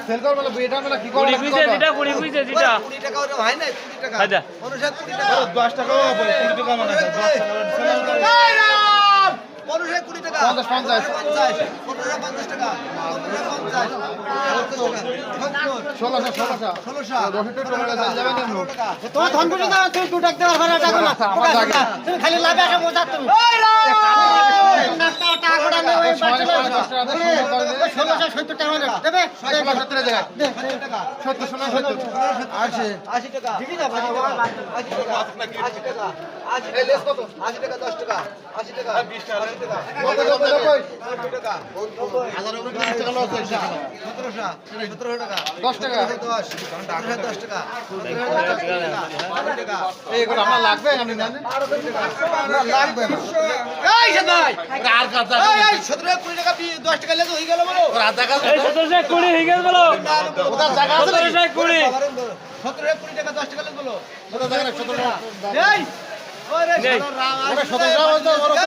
Sell করব না এটা মানে কি করে 20 পিসে যেটা 20 পিসে যেটা 20 টাকা ওরে ভাই নাই 20 টাকা আচ্ছা মানুষের 20 টাকা 10 টাকা 20 টাকা মানে 10 টাকা এই রাম মানুষের 20 টাকা 50 50 50 50 টাকা 50 তোমার ধন বুঝে দাও তুই 2 টাকা দেওয়ার ভাড়া টাকা না তুমি খালি লাভে আসা মজা তুমি টাকা গোড়া নেই ওই 1670 টাকা দেবে 1670 টাকা 70 80 টাকা দিবি না ভাই 80 টাকা 80 টাকা 80 এই লেস কত 80 টাকা 10 টাকা 80 টাকা 20 টাকা 80 টাকা 90 টাকা হাজার উপরে 20 টাকা লস হইছে 1700 টাকা 10 টাকা 10 টাকা এই করে আমার লাগবে আমি জানি লাগবে এই সদাই আর কাজ এই 17 20 টাকা 10 টাকা লেগে হয়ে গেল বলো রাজা কাজ এই 1720 হয়ে গেল বলো ওটা জায়গা আছে 1720 17 20 টাকা 10 টাকা লেগে বলো ওটা জায়গা 17 এই ওরে নেই। রাম ওটা 17 টাকা